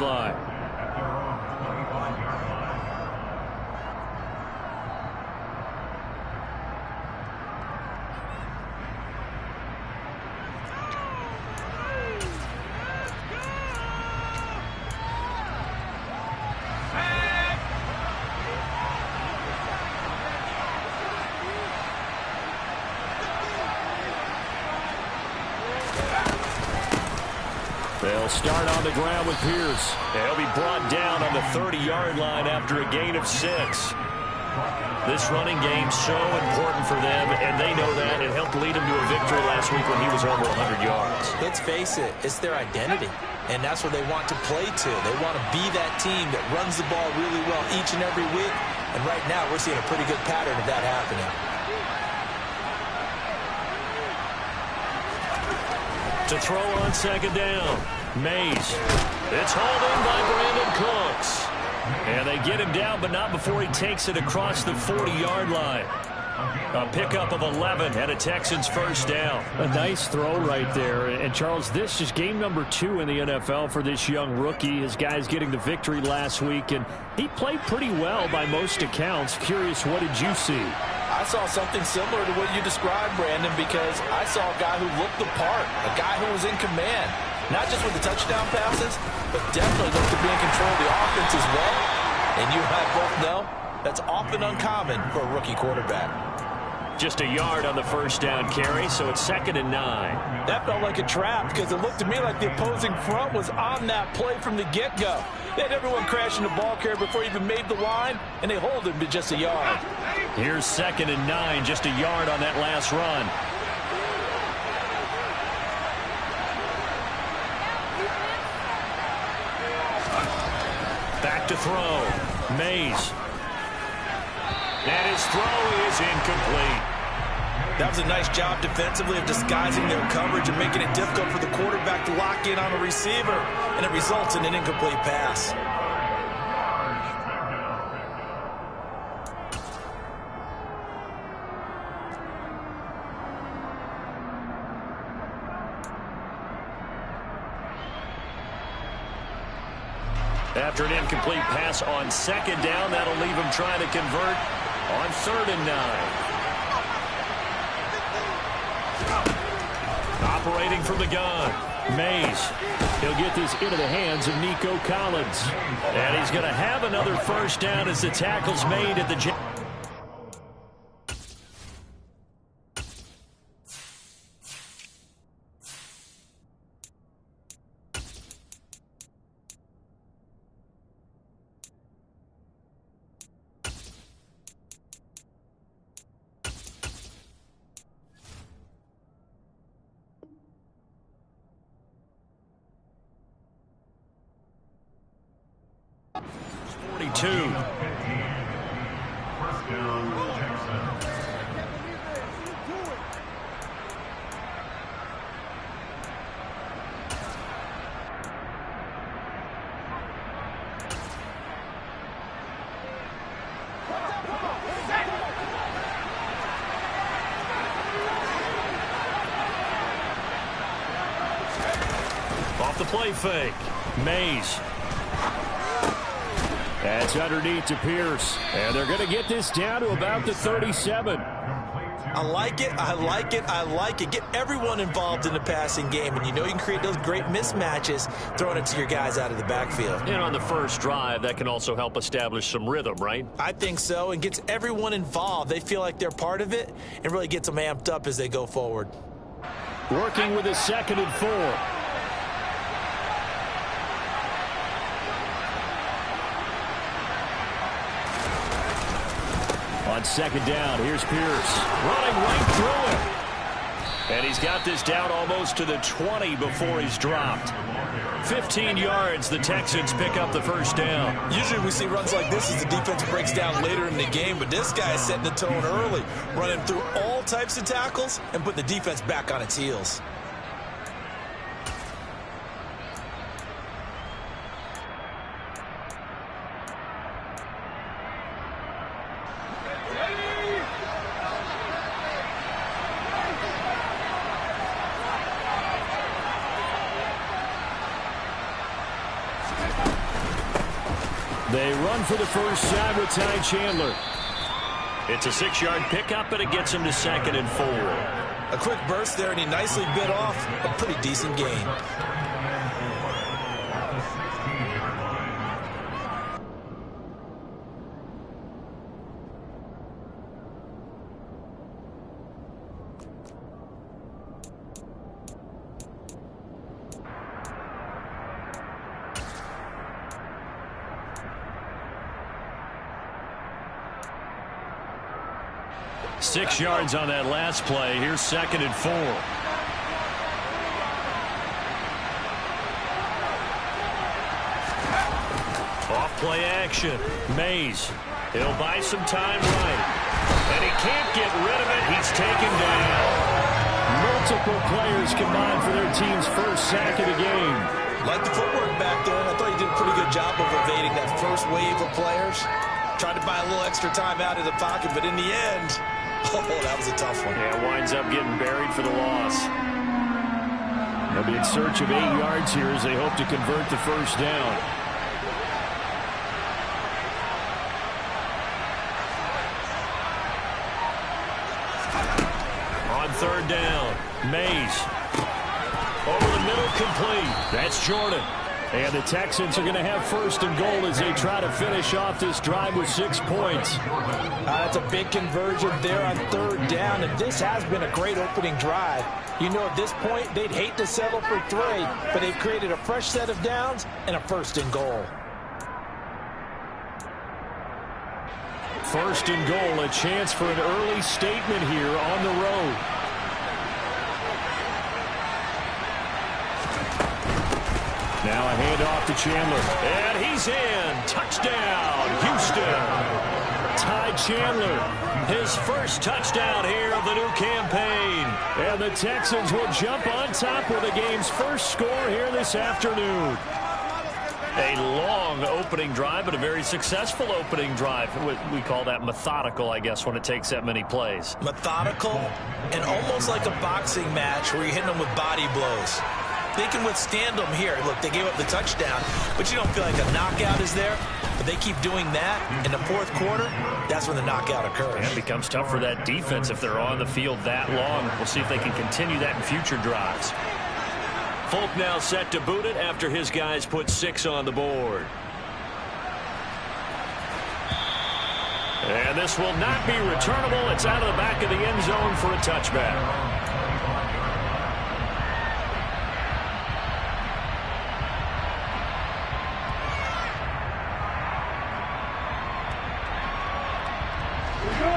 line. They'll start on the ground with Pierce. He'll be brought down on the 30-yard line after a gain of 6. This running game's so important for them, and they know that. It helped lead him to a victory last week when he was over 100 yards. Let's face it, it's their identity, and that's what they want to play to. They want to be that team that runs the ball really well each and every week, and right now we're seeing a pretty good pattern of that happening. To throw on second down, Mays. It's hauled in by Brandon Cooks. And they get him down, but not before he takes it across the 40-yard line. A pickup of 11 and a Texans first down. A nice throw right there. And, Charles, this is game number 2 in the NFL for this young rookie. His guys getting the victory last week, and he played pretty well by most accounts. Curious, what did you see? I saw something similar to what you described, Brandon, because I saw a guy who looked the part, a guy who was in command, not just with the touchdown passes, but definitely looked to be in control of the offense as well. And you and I both know that's often uncommon for a rookie quarterback. Just a yard on the first down carry, so it's 2nd and 9. That felt like a trap because it looked to me like the opposing front was on that play from the get-go. They had everyone crashing the ball carrier before he even made the line, and they hold him to just a yard. Here's 2nd and 9, just a yard on that last run. Back to throw. Mays. And his throw is incomplete. That was a nice job defensively of disguising their coverage and making it difficult for the quarterback to lock in on a receiver, and it results in an incomplete pass. After an incomplete pass on second down, that'll leave him trying to convert on 3rd and 9. Operating from the gun, Mays. He'll get this into the hands of Nico Collins. And he's going to have another first down as the tackle's made at the... Off the play fake, Mays. That's underneath to Pierce. And they're going to get this down to about the 37. I like it, I like it, I like it. Get everyone involved in the passing game, and you know you can create those great mismatches throwing it to your guys out of the backfield. And on the first drive, that can also help establish some rhythm, right? I think so, and gets everyone involved. They feel like they're part of it, and really gets them amped up as they go forward. Working with a 2nd and 4. On second down, here's Pierce. Running right through it. And he's got this down almost to the 20 before he's dropped. 15 yards, the Texans pick up the first down. Usually we see runs like this as the defense breaks down later in the game, but this guy is setting the tone early, running through all types of tackles and putting the defense back on its heels. They run for the first time with Ty Chandler. It's a 6-yard pickup, and it gets him to 2nd and 4. A quick burst there, and he nicely bit off a pretty decent gain. Six yards on that last play. Here's 2nd and 4. Off play action. Mays. He'll buy some time right. And he can't get rid of it. He's taken down. Multiple players combined for their team's first sack of the game. Like the footwork back there, I thought he did a pretty good job of evading that first wave of players. Tried to buy a little extra time out of the pocket, but in the end, oh, that was a tough one. Yeah, winds up getting buried for the loss. They'll be in search of 8 yards here as they hope to convert the first down. On 3rd down, Mays. Over the middle, complete. That's Jordan. And the Texans are going to have 1st and goal as they try to finish off this drive with 6 points. That's a big conversion there on 3rd down, and this has been a great opening drive. You know, at this point, they'd hate to settle for 3, but they've created a fresh set of downs and a 1st and goal. 1st and goal, a chance for an early statement here on the road. Now a handoff to Chandler. And he's in. Touchdown, Houston. Ty Chandler, his first touchdown here of the new campaign. And the Texans will jump on top with the game's first score here this afternoon. A long opening drive, but a very successful opening drive. We call that methodical, I guess, when it takes that many plays. Methodical and almost like a boxing match where you're hitting them with body blows. They can withstand them here. Look, they gave up the touchdown, but you don't feel like a knockout is there. But they keep doing that in the 4th quarter. That's when the knockout occurs. And it becomes tough for that defense if they're on the field that long. We'll see if they can continue that in future drives. Folk now set to boot it after his guys put 6 on the board. And this will not be returnable. It's out of the back of the end zone for a touchback.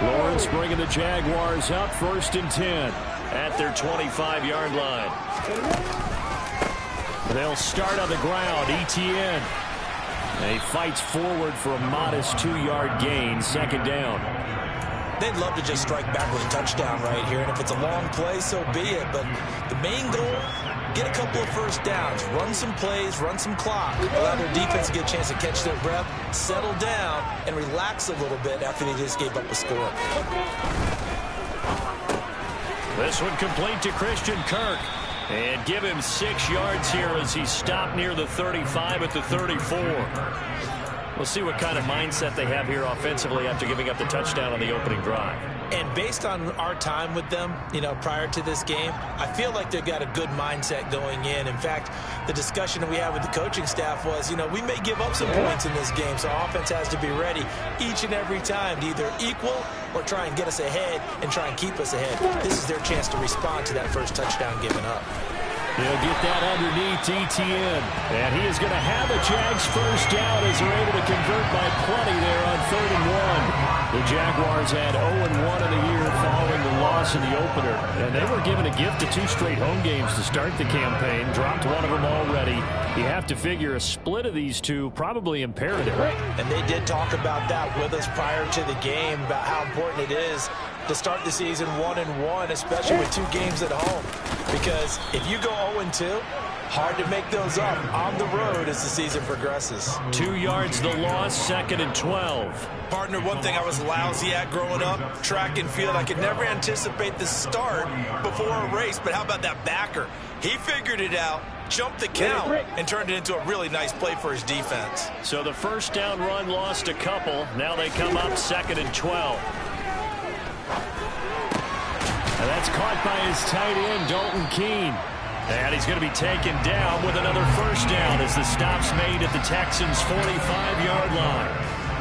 Lawrence bringing the Jaguars up 1st and 10 at their 25-yard line. They'll start on the ground. Etienne. He fights forward for a modest 2-yard gain. 2nd down. They'd love to just strike back with a touchdown right here. And if it's a long play, so be it. But the main goal, get a couple of first downs. Run some plays, run some clock. Allow their defense to get a chance to catch their breath, settle down, and relax a little bit after they just gave up a score. This one complete to Christian Kirk. And give him 6 yards here as he stopped near the 35 at the 34. We'll see what kind of mindset they have here offensively after giving up the touchdown on the opening drive. And based on our time with them, prior to this game, I feel like they've got a good mindset going in. In fact, the discussion that we had with the coaching staff was, we may give up some points in this game, so our offense has to be ready each and every time to either equal or try and get us ahead and try and keep us ahead. This is their chance to respond to that first touchdown given up. He'll get that underneath Etienne. And he is going to have a Jags first down as they're able to convert by plenty there on 3rd and 1. The Jaguars had 0-1 in the year following the loss in the opener. And they were given a gift of 2 straight home games to start the campaign. Dropped one of them already. You have to figure a split of these two probably imperative. And they did talk about that with us prior to the game, about how important it is to start the season 1-1, especially with 2 games at home. Because if you go 0-2, hard to make those up on the road as the season progresses. 2 yards the loss, 2nd and 12. Partner, one thing I was lousy at growing up, track and field. I could never anticipate the start before a race, but how about that backer? He figured it out. jumped the count and turned it into a really nice play for his defense. So the first down run lost a couple. Now they come up 2nd and 12. And that's caught by his tight end, Dalton Keene. And he's going to be taken down with another first down as the stop's made at the Texans' 45-yard line.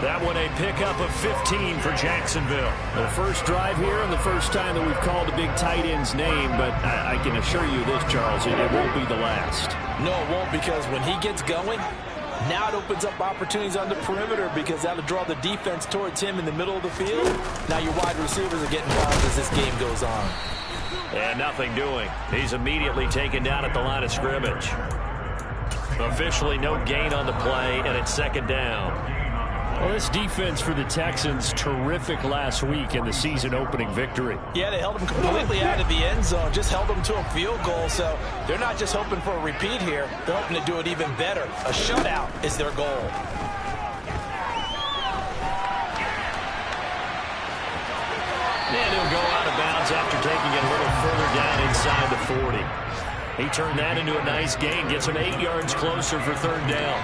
That one a pickup of 15 for Jacksonville. The first drive here and the first time that we've called a big tight end's name, but I can assure you this, Charles, it won't be the last. No, it won't, because when he gets going, now it opens up opportunities on the perimeter because that'll draw the defense towards him in the middle of the field. Now your wide receivers are getting involved as this game goes on. And nothing doing. He's immediately taken down at the line of scrimmage. Officially no gain on the play, and it's 2nd down. Well, this defense for the Texans, terrific last week in the season-opening victory. Yeah, they held them completely out of the end zone, just held them to a field goal, so they're not just hoping for a repeat here. They're hoping to do it even better. A shutout is their goal. And he'll go out of bounds after taking it a little further down inside the 40. He turned that into a nice gain, gets him 8 yards closer for 3rd down.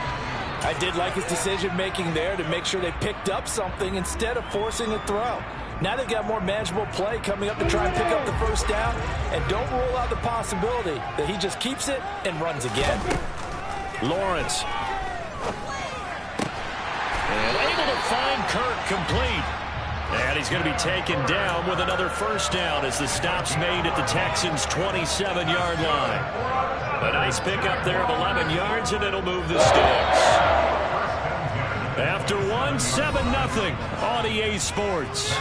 I did like his decision-making there to make sure they picked up something instead of forcing a throw. Now they've got more manageable play coming up to try and pick up the first down, and don't rule out the possibility that he just keeps it and runs again. Lawrence. And able to find Kirk complete. And he's going to be taken down with another first down as the stop's made at the Texans' 27-yard line. A nice pickup there of 11 yards, and it'll move the sticks. After one, 7-0 on EA Sports.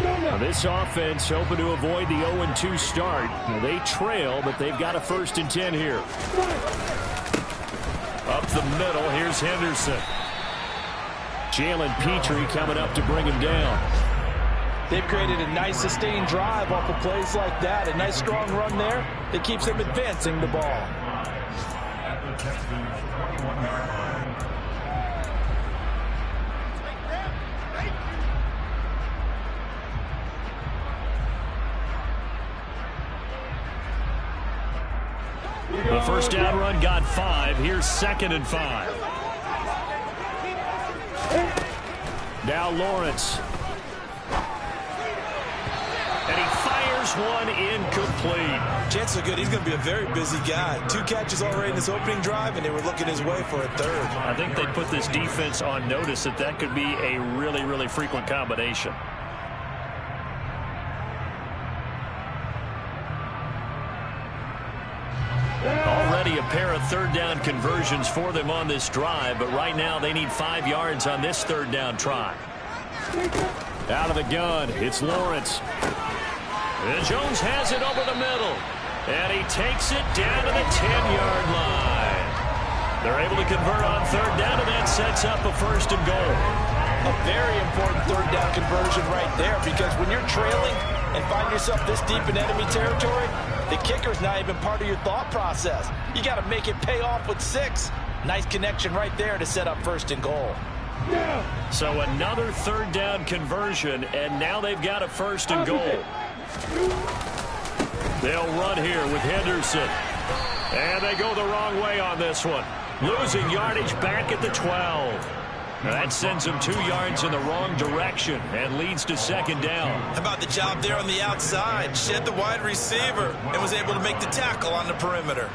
Now this offense hoping to avoid the 0-2 start. Now they trail, but they've got a 1st and 10 here. Up the middle, here's Henderson. Jalen Petrie coming up to bring him down. They've created a nice sustained drive off of plays like that. A nice strong run there that keeps them advancing the ball. The first down run got 5. Here's 2nd and 5. Now Lawrence. And he fires one incomplete. Chances are good. He's going to be a very busy guy. 2 catches already in this opening drive, and they were looking his way for a 3rd. I think they put this defense on notice that could be a really, really frequent combination. Already a pair of 3rd down conversions for them on this drive, but right now they need 5 yards on this 3rd down try. Out of the gun, it's Lawrence. And Jones has it over the middle, and he takes it down to the 10-yard line. They're able to convert on 3rd down, and that sets up a 1st and goal. A very important 3rd down conversion right there, because when you're trailing and find yourself this deep in enemy territory, the kicker's not even part of your thought process. You got to make it pay off with 6. Nice connection right there to set up 1st and goal. So another 3rd down conversion, and now they've got a 1st and goal. They'll run here with Henderson. And they go the wrong way on this one. Losing yardage back at the 12. That sends him 2 yards in the wrong direction and leads to 2nd down. How about the job there on the outside? Shed the wide receiver and was able to make the tackle on the perimeter.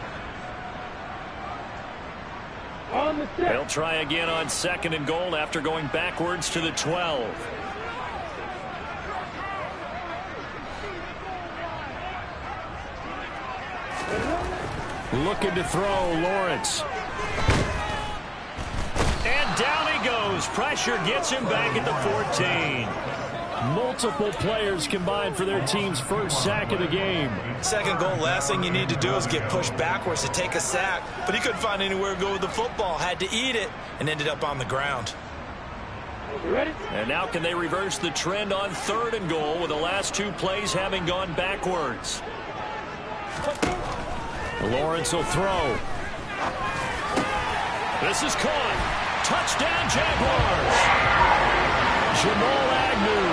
They'll try again on 2nd and goal after going backwards to the 12. Looking to throw, Lawrence. And down he goes. Pressure gets him back at the 14. Multiple players combined for their team's 1st sack of the game. 2nd goal, last thing you need to do is get pushed backwards to take a sack. But he couldn't find anywhere to go with the football. Had to eat it and ended up on the ground. And now can they reverse the trend on 3rd and goal with the last 2 plays having gone backwards? Lawrence will throw. This is caught. Touchdown, Jaguars. Jamal Agnew,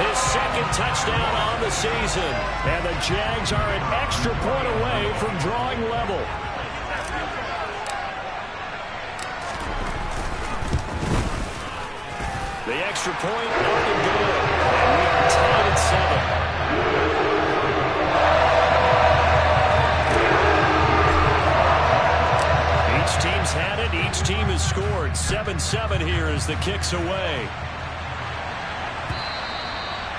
his second touchdown on the season. And the Jags are an extra point away from drawing level. The extra point, nothing good. And we are tied at 7. Each team's had it. Each team has scored. 7-7 here as the kick's away.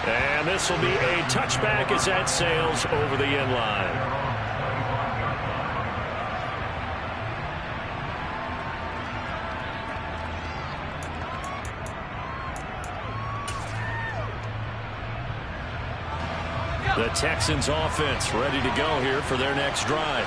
And this will be a touchback as that sails over the end line. The Texans offense ready to go here for their next drive.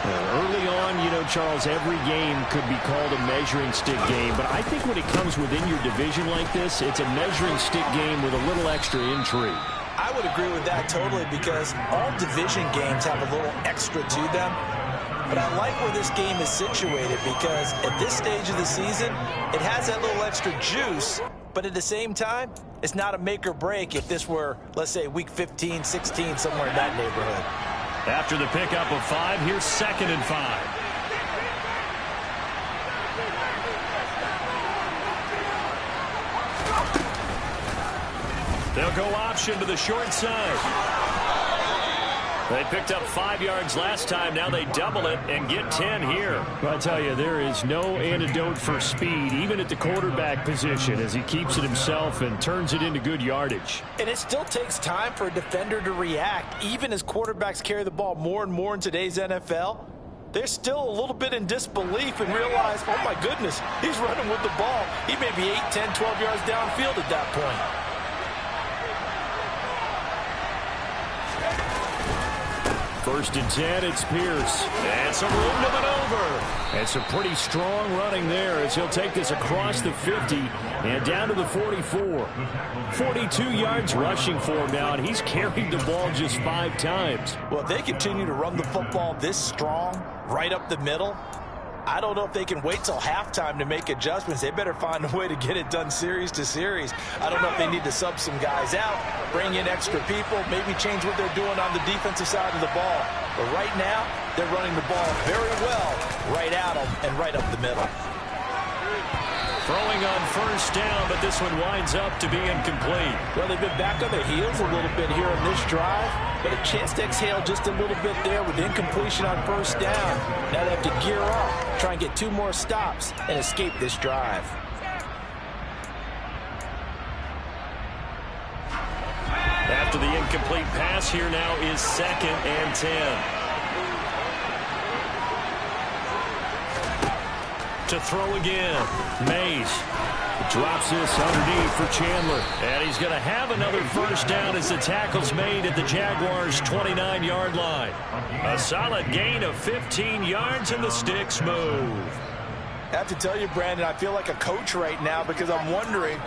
Early on, you know, Charles, every game could be called a measuring stick game. But I think when it comes within your division like this, it's a measuring stick game with a little extra intrigue. I would agree with that totally because all division games have a little extra to them. But I like where this game is situated because at this stage of the season, it has that little extra juice. But at the same time, it's not a make or break if this were, let's say, week 15, 16, somewhere in that neighborhood. After the pickup of 5, here's 2nd and 5. They'll go option to the short side. They picked up 5 yards last time. Now they double it and get 10 here. I tell you, there is no antidote for speed, even at the quarterback position, as he keeps it himself and turns it into good yardage. And it still takes time for a defender to react. Even as quarterbacks carry the ball more and more in today's NFL, they're still a little bit in disbelief and realize, oh my goodness, he's running with the ball. He may be 8, 10, 12 yards downfield at that point. First and 10, it's Pierce. And some room to maneuver. And some pretty strong running there as he'll take this across the 50 and down to the 44. 42 yards rushing for him now, and he's carried the ball just 5 times. Well, if they continue to run the football this strong, right up the middle, I don't know if they can wait till halftime to make adjustments. They better find a way to get it done series to series. I don't know if they need to sub some guys out, bring in extra people, maybe change what they're doing on the defensive side of the ball. But right now, they're running the ball very well right at them and right up the middle. Throwing on first down, but this one winds up to be incomplete. Well, they've been back on their heels a little bit here in this drive, but a chance to exhale just a little bit there with incompletion on first down. Now they have to gear up, try and get 2 more stops, and escape this drive. After the incomplete pass, here now is 2nd and 10. To throw again, Mays drops this underneath for Chandler. And he's going to have another first down as the tackle's made at the Jaguars' 29-yard line. A solid gain of 15 yards and the sticks move. I have to tell you, Brandon, I feel like a coach right now because I'm wondering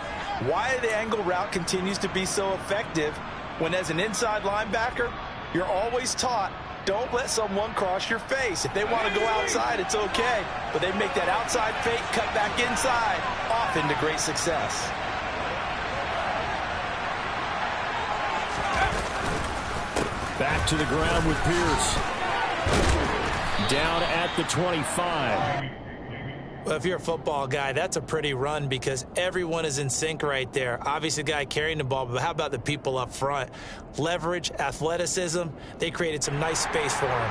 why the angle route continues to be so effective when as an inside linebacker, you're always taught, don't let someone cross your face. If they want to go outside, it's okay. But they make that outside fake, cut back inside, off into great success. Back to the ground with Pierce. Down at the 25. Well, if you're a football guy, that's a pretty run because everyone is in sync right there. Obviously, the guy carrying the ball, but how about the people up front? Leverage, athleticism, they created some nice space for him.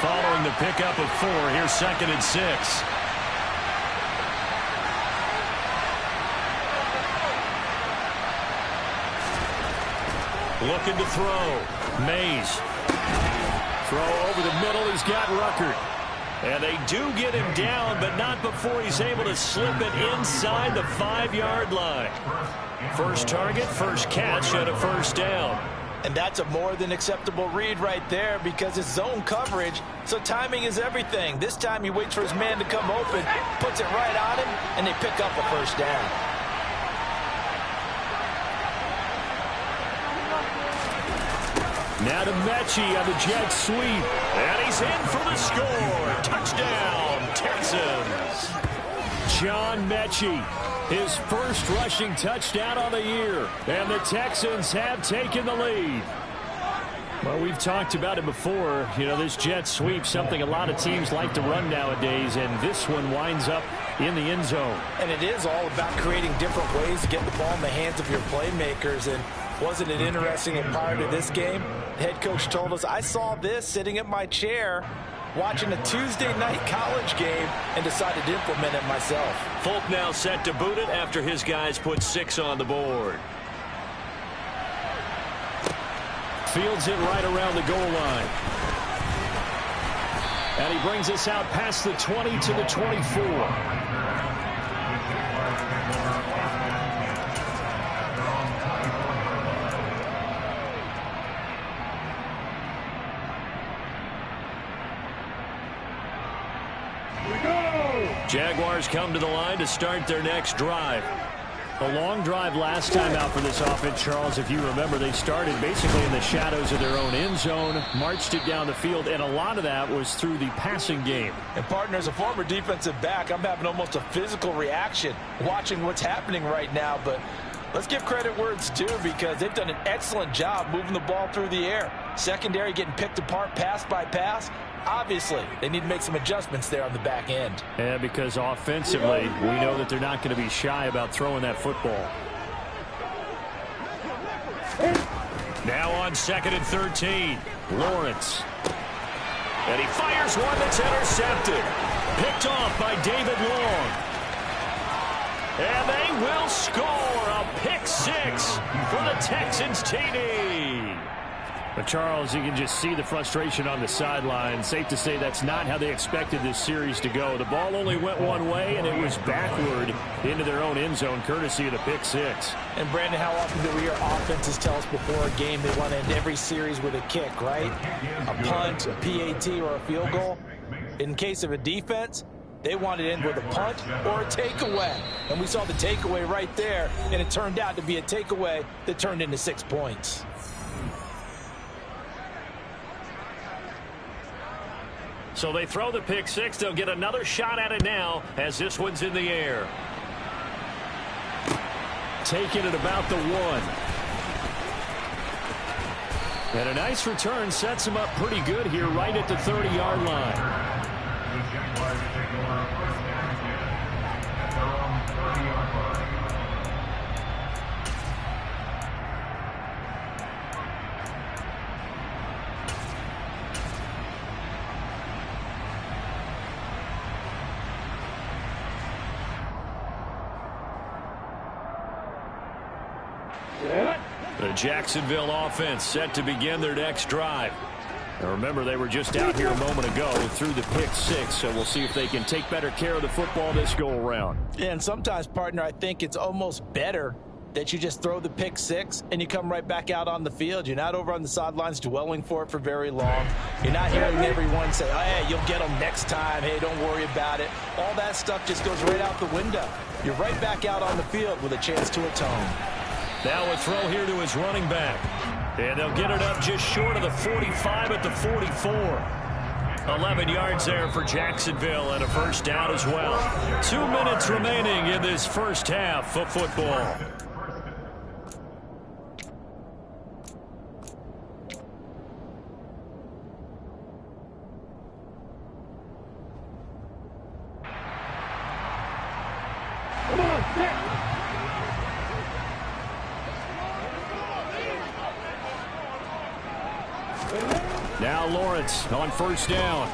Following the pickup of 4, here's 2nd and 6. Looking to throw. Mays. Throw over the middle. He's got Ruckert. And they do get him down, but not before he's able to slip it inside the 5-yard line. First target, first catch, and a first down. And that's a more than acceptable read right there because it's zone coverage, so timing is everything. This time he waits for his man to come open, puts it right on him, and they pick up a first down. Now to Mechie on the jet sweep. And he's in for the score. Touchdown, Texans. John Mechie, his first rushing touchdown on the year. And the Texans have taken the lead. Well, we've talked about it before. You know, this jet sweep, something a lot of teams like to run nowadays, and this one winds up in the end zone. And it is all about creating different ways to get the ball in the hands of your playmakers. And wasn't it interesting that prior to this game, the head coach told us, I saw this sitting at my chair watching a Tuesday night college game and decided to implement it myself. Folk now set to boot it after his guys put 6 on the board. Fields it right around the goal line. And he brings us out past the 20 to the 24. Jaguars come to the line to start their next drive. A long drive last time out for this offense, Charles. If you remember, they started basically in the shadows of their own end zone, marched it down the field, and a lot of that was through the passing game. And, partner, as a former defensive back, I'm having almost a physical reaction watching what's happening right now. But let's give credit where it's due because they've done an excellent job moving the ball through the air. Secondary getting picked apart pass by pass. Obviously, they need to make some adjustments there on the back end. Yeah, because offensively, we know that they're not going to be shy about throwing that football. Now on 2nd and 13. Lawrence. And he fires one that's intercepted. Picked off by David Long. And they will score a pick 6 for the Texans TD. But, Charles, you can just see the frustration on the sideline. Safe to say that's not how they expected this series to go. The ball only went one way, and it was backward into their own end zone, courtesy of the pick 6. And, Brandon, how often do we hear offenses tell us before a game they want to end every series with a kick, right? A punt, a PAT, or a field goal. In case of a defense, they wanted to end with a punt or a takeaway. And we saw the takeaway right there, and it turned out to be a takeaway that turned into 6 points. So they throw the pick 6. They'll get another shot at it now as this one's in the air. Taking it about the 1. And a nice return sets him up pretty good here right at the 30-yard line. The Jacksonville offense set to begin their next drive. Now remember, they were just out here a moment ago through the pick 6, so we'll see if they can take better care of the football this go-around. Yeah, and sometimes, partner, I think it's almost better that you just throw the pick 6 and you come right back out on the field. You're not over on the sidelines dwelling for it for very long. You're not hearing everyone say, oh, hey, you'll get them next time. Hey, don't worry about it. All that stuff just goes right out the window. You're right back out on the field with a chance to atone. Now a throw here to his running back. And they'll get it up just short of the 45 at the 44. 11 yards there for Jacksonville and a first down as well. 2 minutes remaining in this first half of football. Now Lawrence on first down.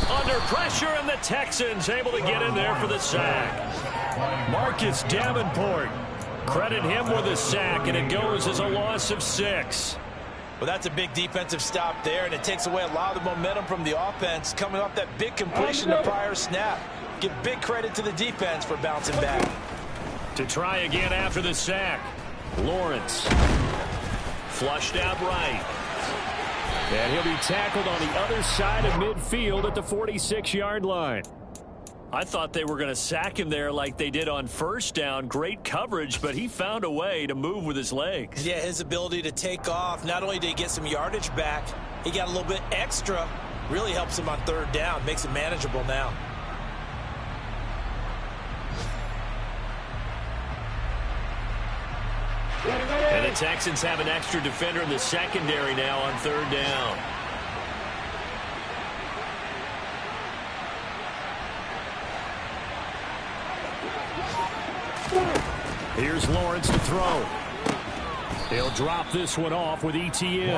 Under pressure, and the Texans able to get in there for the sack. Marcus Davenport. Credit him with a sack, and it goes as a loss of 6. Well, that's a big defensive stop there, and it takes away a lot of the momentum from the offense coming off that big completion the prior snap. Give big credit to the defense for bouncing back. To try again after the sack. Lawrence. Flushed out right. And he'll be tackled on the other side of midfield at the 46-yard line. I thought they were going to sack him there like they did on first down. Great coverage, but he found a way to move with his legs. Yeah, his ability to take off, not only did he get some yardage back, he got a little bit extra. Really helps him on third down, makes it manageable now. And the Texans have an extra defender in the secondary now on third down. Here's Lawrence to throw. He'll drop this one off with ETN.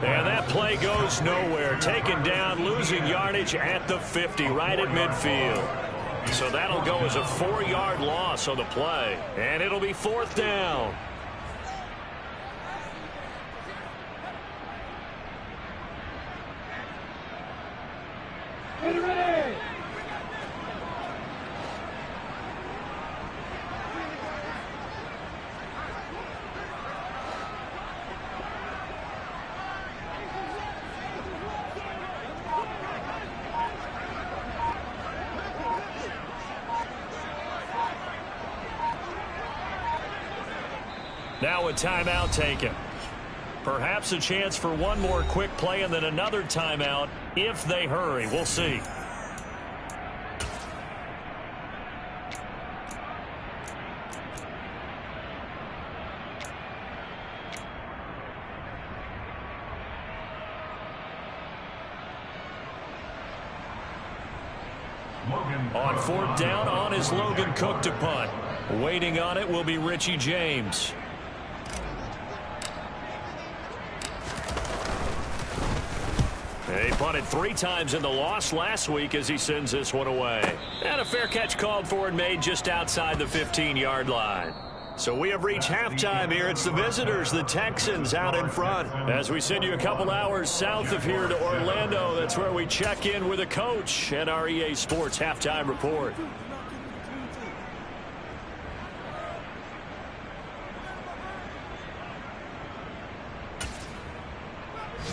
And that play goes nowhere. Taken down, losing yardage at the 50, right at midfield. So that'll go as a 4-yard loss on the play. And it'll be fourth down. Now a timeout taken. Perhaps a chance for one more quick play and then another timeout if they hurry. We'll see. On fourth down, on is Logan Cook to punt. Waiting on it will be Richie James. He punted 3 times in the loss last week as he sends this one away. And a fair catch called for and made just outside the 15-yard line. So we have reached halftime here. It's the visitors, the Texans, out in front. As we send you a couple hours south of here to Orlando, that's where we check in with a coach and our EA Sports halftime report.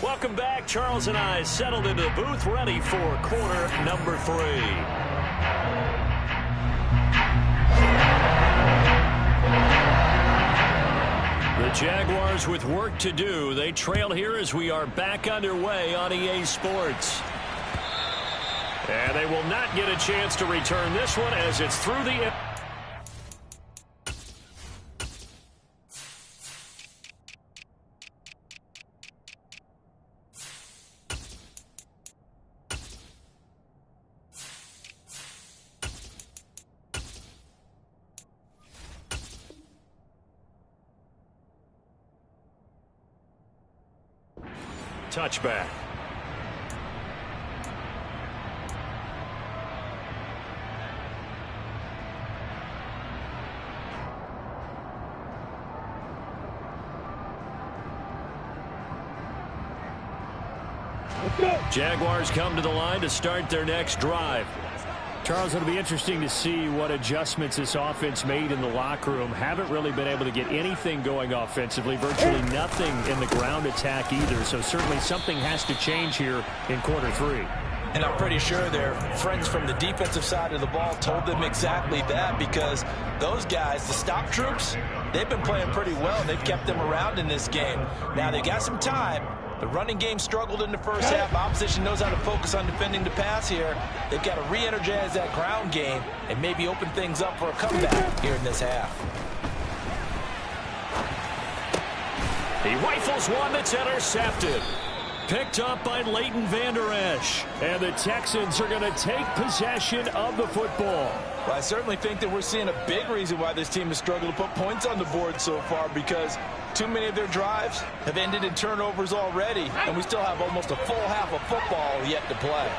Welcome back. Charles and I settled into the booth, ready for quarter number 3. The Jaguars with work to do. They trail here as we are back underway on EA Sports. And they will not get a chance to return this one as it's through the... touchback. Jaguars come to the line to start their next drive. Charles, it'll be interesting to see what adjustments this offense made in the locker room. Haven't really been able to get anything going offensively, virtually nothing in the ground attack either. So certainly something has to change here in quarter 3. And I'm pretty sure their friends from the defensive side of the ball told them exactly that, because those guys, the stop troops, they've been playing pretty well. They've kept them around in this game. Now they got some time. The running game struggled in the first half. Opposition knows how to focus on defending the pass here. They've got to re-energize that ground game and maybe open things up for a comeback here in this half. He rifles one that's intercepted. Picked up by Leighton Vander Esch. And the Texans are going to take possession of the football. Well, I certainly think that we're seeing a big reason why this team has struggled to put points on the board so far, because too many of their drives have ended in turnovers already, and we still have almost a full half of football yet to play.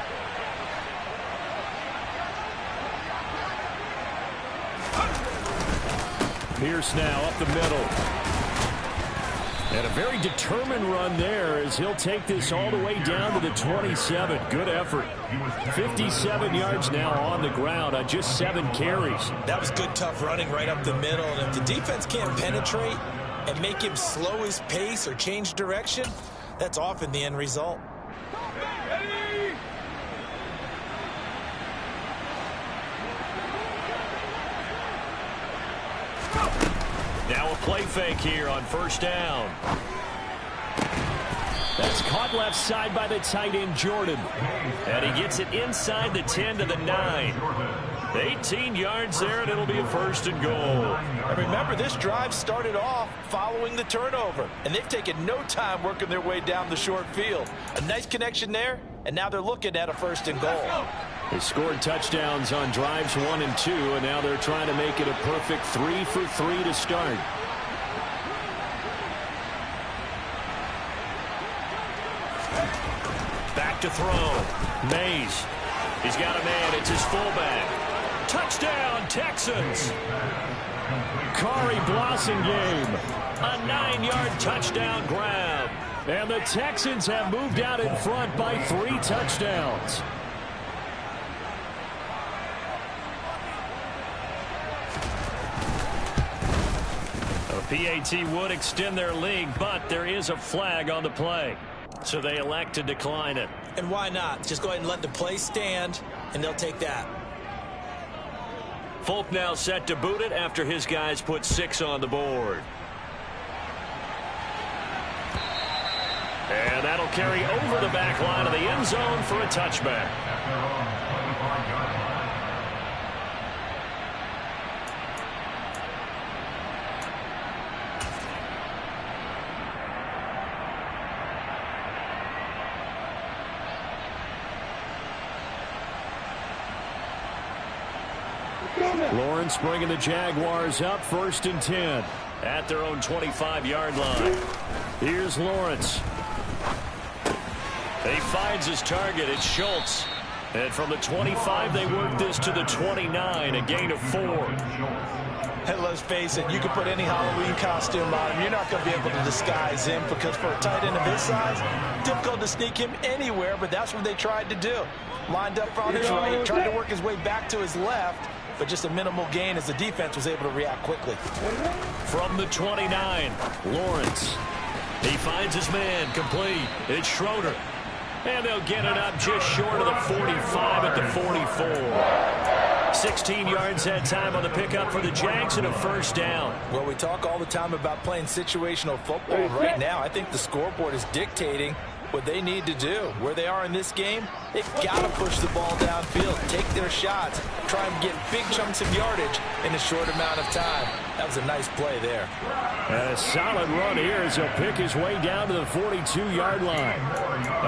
Pierce now up the middle. And a very determined run there as he'll take this all the way down to the 27. Good effort. 57 yards now on the ground on just 7 carries. That was good, tough running right up the middle. And if the defense can't penetrate and make him slow his pace or change direction, that's often the end result. Now a play fake here on first down. That's caught left side by the tight end, Jordan. And he gets it inside the 10 to the 9. 18 yards there, and it'll be a first and goal. And remember, this drive started off following the turnover, and they've taken no time working their way down the short field. A nice connection there, and now they're looking at a first and goal. They scored touchdowns on drives 1 and 2, and now they're trying to make it a perfect 3 for 3 to start. Back to throw. Mays. He's got a man. It's his fullback. Touchdown, Texans. Kari Blossingame. A 9-yard touchdown grab. And the Texans have moved out in front by 3 touchdowns. A PAT would extend their lead, but there is a flag on the play. So they elect to decline it. And why not? Just go ahead and let the play stand, and they'll take that. Folk now set to boot it after his guys put 6 on the board. And that'll carry over the back line of the end zone for a touchback. Lawrence bringing the Jaguars up, 1st and 10. At their own 25-yard line. Here's Lawrence. He finds his target. It's Schultz. And from the 25, they work this to the 29, a gain of 4. And let's face it, you can put any Halloween costume on him. You're not going to be able to disguise him because for a tight end of his size, difficult to sneak him anywhere, but that's what they tried to do. Lined up on his right, tried to work his way back to his left, but just a minimal gain as the defense was able to react quickly. From the 29, Lawrence. He finds his man, complete. It's Schroeder. And they'll get it up just short of the 45 at the 44. 16 yards that time on the pickup for the Jags and a first down. Well, we talk all the time about playing situational football. Right now, I think the scoreboard is dictating what they need to do. Where they are in this game, they've got to push the ball downfield, take their shots, try and get big chunks of yardage in a short amount of time. That was a nice play there. And a solid run here as he'll pick his way down to the 42-yard line.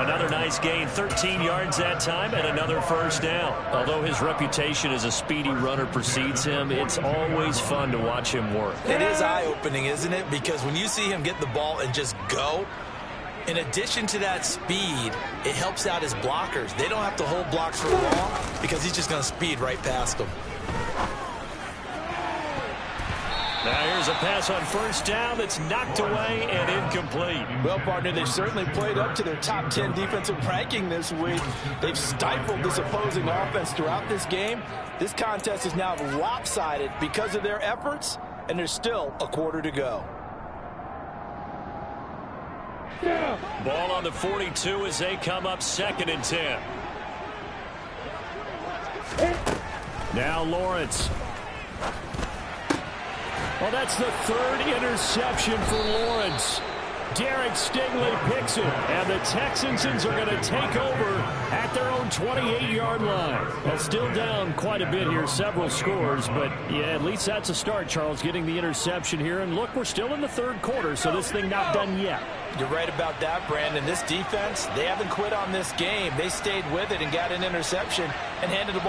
Another nice gain, 13 yards that time, and another first down. Although his reputation as a speedy runner precedes him, it's always fun to watch him work. It is eye-opening, isn't it? Because when you see him get the ball and just go, in addition to that speed, it helps out his blockers. They don't have to hold blocks for long because he's just going to speed right past them. Now here's a pass on first down that's knocked away and incomplete. Well, partner, they've certainly played up to their top 10 defensive ranking this week. They've stifled this opposing offense throughout this game. This contest is now lopsided because of their efforts, and there's still a quarter to go. Ball on the 42 as they come up 2nd and 10. Now Lawrence. Well, that's the 3rd interception for Lawrence. Derek Stingley picks it, and the Texans are going to take over at their own 28-yard line. Well, still down quite a bit here, several scores, but yeah, at least that's a start, Charles, getting the interception here. And look, we're still in the 3rd quarter, so this thing not done yet. You're right about that, Brandon. This defense, they haven't quit on this game. They stayed with it and got an interception and handed the ball